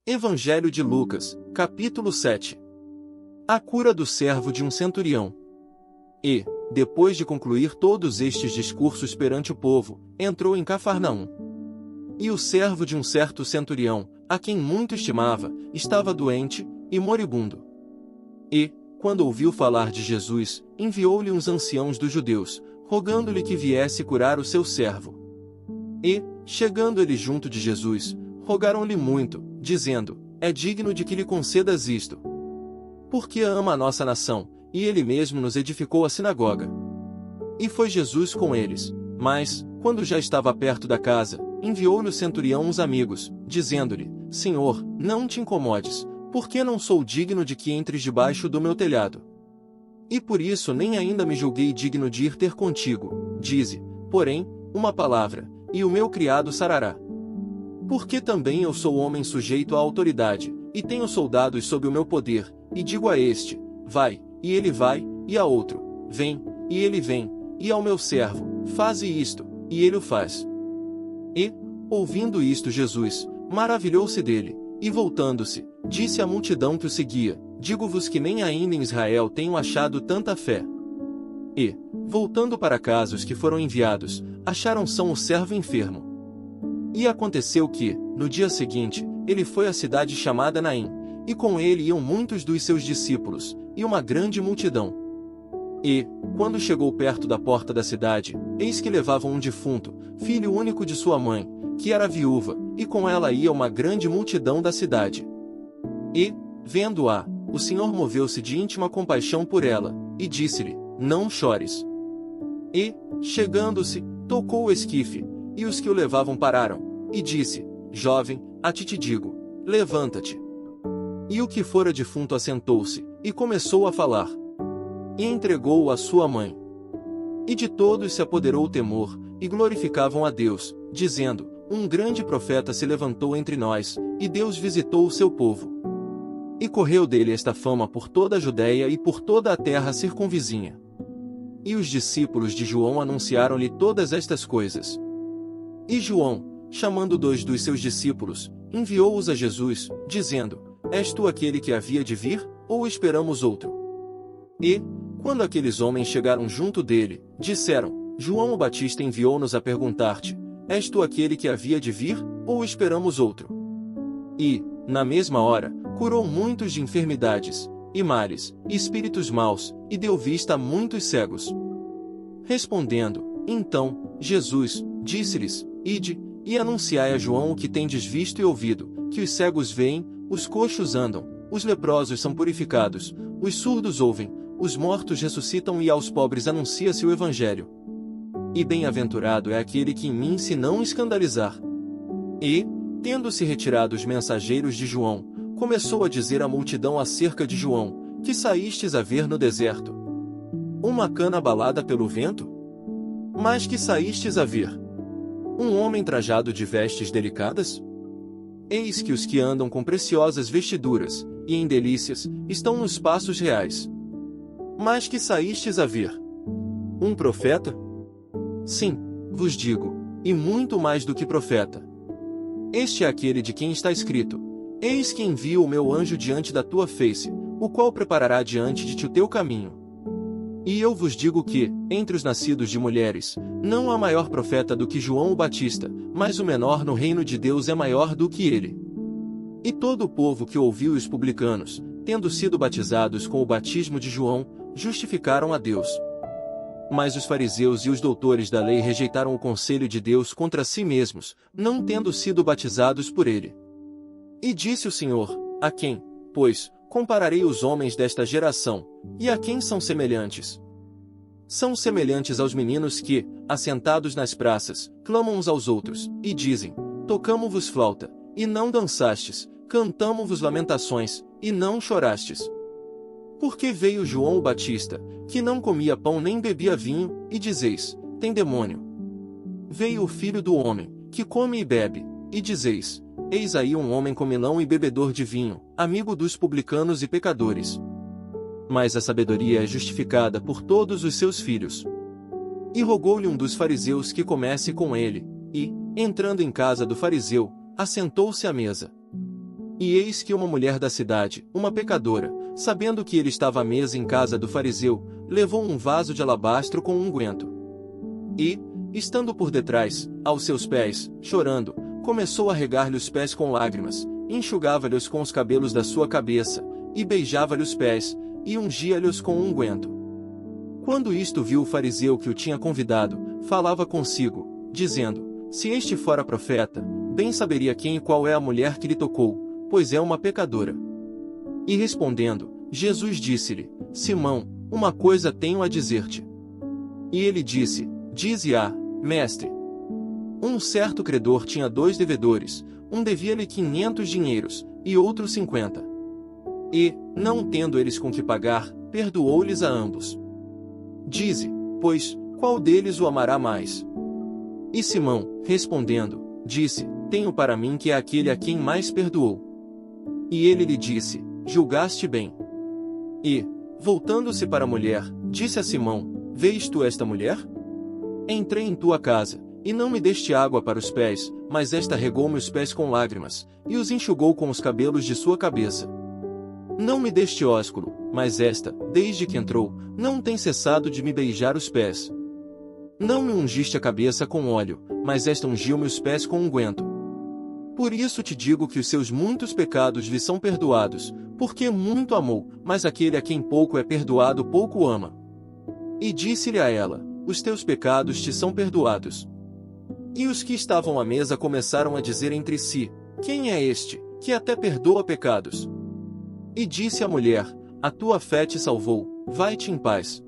Evangelho de Lucas, capítulo 7. A cura do servo de um centurião. E, depois de concluir todos estes discursos perante o povo, entrou em Cafarnaum. E o servo de um certo centurião, a quem muito estimava, estava doente e moribundo. E, quando ouviu falar de Jesus, enviou-lhe uns anciãos dos judeus, rogando-lhe que viesse curar o seu servo. E, chegando ele junto de Jesus, rogaram-lhe muito, dizendo: é digno de que lhe concedas isto. Porque ama a nossa nação, e ele mesmo nos edificou a sinagoga. E foi Jesus com eles, mas, quando já estava perto da casa, enviou-lhe o centurião uns amigos, dizendo-lhe: Senhor, não te incomodes, porque não sou digno de que entres debaixo do meu telhado. E por isso nem ainda me julguei digno de ir ter contigo. Dize, porém, uma palavra, e o meu criado sarará. Porque também eu sou homem sujeito à autoridade, e tenho soldados sob o meu poder, e digo a este: vai, e ele vai, e a outro: vem, e ele vem, e ao meu servo: faze isto, e ele o faz. E, ouvindo isto, Jesus maravilhou-se dele, e voltando-se, disse à multidão que o seguia: digo-vos que nem ainda em Israel tenho achado tanta fé. E, voltando para casa os que foram enviados, acharam são o servo enfermo. E aconteceu que, no dia seguinte, ele foi à cidade chamada Naim, e com ele iam muitos dos seus discípulos, e uma grande multidão. E, quando chegou perto da porta da cidade, eis que levavam um defunto, filho único de sua mãe, que era viúva, e com ela ia uma grande multidão da cidade. E, vendo-a, o Senhor moveu-se de íntima compaixão por ela, e disse-lhe: não chores. E, chegando-se, tocou o esquife, e os que o levavam pararam, e disse: jovem, a ti te digo, levanta-te. E o que fora defunto assentou-se, e começou a falar. E entregou-o à sua mãe. E de todos se apoderou o temor, e glorificavam a Deus, dizendo: um grande profeta se levantou entre nós, e Deus visitou o seu povo. E correu dele esta fama por toda a Judéia e por toda a terra circunvizinha. E os discípulos de João anunciaram-lhe todas estas coisas. E João, chamando 2 dos seus discípulos, enviou-os a Jesus, dizendo: és tu aquele que havia de vir, ou esperamos outro? E, quando aqueles homens chegaram junto dele, disseram: João o Batista enviou-nos a perguntar-te: és tu aquele que havia de vir, ou esperamos outro? E, na mesma hora, curou muitos de enfermidades, e males, e espíritos maus, e deu vista a muitos cegos. Respondendo, então, Jesus, disse-lhes: ide, e anunciai a João o que tendes visto e ouvido, que os cegos veem, os coxos andam, os leprosos são purificados, os surdos ouvem, os mortos ressuscitam e aos pobres anuncia-se o Evangelho. E bem-aventurado é aquele que em mim se não escandalizar. E, tendo-se retirado os mensageiros de João, começou a dizer à multidão acerca de João: que saístes a ver no deserto? Uma cana abalada pelo vento? Mas que saístes a ver? Um homem trajado de vestes delicadas? Eis que os que andam com preciosas vestiduras, e em delícias, estão nos passos reais. Mas que saístes a ver? Um profeta? Sim, vos digo, e muito mais do que profeta. Este é aquele de quem está escrito: eis que envio o meu anjo diante da tua face, o qual preparará diante de ti o teu caminho. E eu vos digo que, entre os nascidos de mulheres, não há maior profeta do que João o Batista, mas o menor no reino de Deus é maior do que ele. E todo o povo que ouviu os publicanos, tendo sido batizados com o batismo de João, justificaram a Deus. Mas os fariseus e os doutores da lei rejeitaram o conselho de Deus contra si mesmos, não tendo sido batizados por ele. E disse o Senhor: a quem, pois, compararei os homens desta geração, e a quem são semelhantes? São semelhantes aos meninos que, assentados nas praças, clamam uns aos outros, e dizem: tocamo-vos flauta, e não dançastes, cantamo-vos lamentações, e não chorastes. Porque veio João o Batista, que não comia pão nem bebia vinho, e dizeis: tem demônio. Veio o Filho do Homem, que come e bebe, e dizeis: eis aí um homem comilão e bebedor de vinho, amigo dos publicanos e pecadores. Mas a sabedoria é justificada por todos os seus filhos. E rogou-lhe um dos fariseus que comesse com ele, e, entrando em casa do fariseu, assentou-se à mesa. E eis que uma mulher da cidade, uma pecadora, sabendo que ele estava à mesa em casa do fariseu, levou um vaso de alabastro com unguento. E, estando por detrás, aos seus pés, chorando, começou a regar-lhe os pés com lágrimas, enxugava-lhes com os cabelos da sua cabeça, e beijava-lhe os pés, e ungia-lhes com unguento. Quando isto viu o fariseu que o tinha convidado, falava consigo, dizendo: se este fora profeta, bem saberia quem e qual é a mulher que lhe tocou, pois é uma pecadora. E respondendo, Jesus disse-lhe: Simão, uma coisa tenho a dizer-te. E ele disse: dize-a, mestre. Um certo credor tinha 2 devedores, um devia-lhe 500 dinheiros, e outro 50. E, não tendo eles com que pagar, perdoou-lhes a ambos. Dize, pois, qual deles o amará mais? E Simão, respondendo, disse: tenho para mim que é aquele a quem mais perdoou. E ele lhe disse: julgaste bem. E, voltando-se para a mulher, disse a Simão: vês tu esta mulher? Entrei em tua casa, e não me deste água para os pés, mas esta regou-me os pés com lágrimas, e os enxugou com os cabelos de sua cabeça. Não me deste ósculo, mas esta, desde que entrou, não tem cessado de me beijar os pés. Não me ungiste a cabeça com óleo, mas esta ungiu-me os pés com unguento. Por isso te digo que os seus muitos pecados lhe são perdoados, porque muito amou, mas aquele a quem pouco é perdoado pouco ama. E disse-lhe a ela: os teus pecados te são perdoados. E os que estavam à mesa começaram a dizer entre si: quem é este, que até perdoa pecados? E disse a mulher: a tua fé te salvou, vai-te em paz.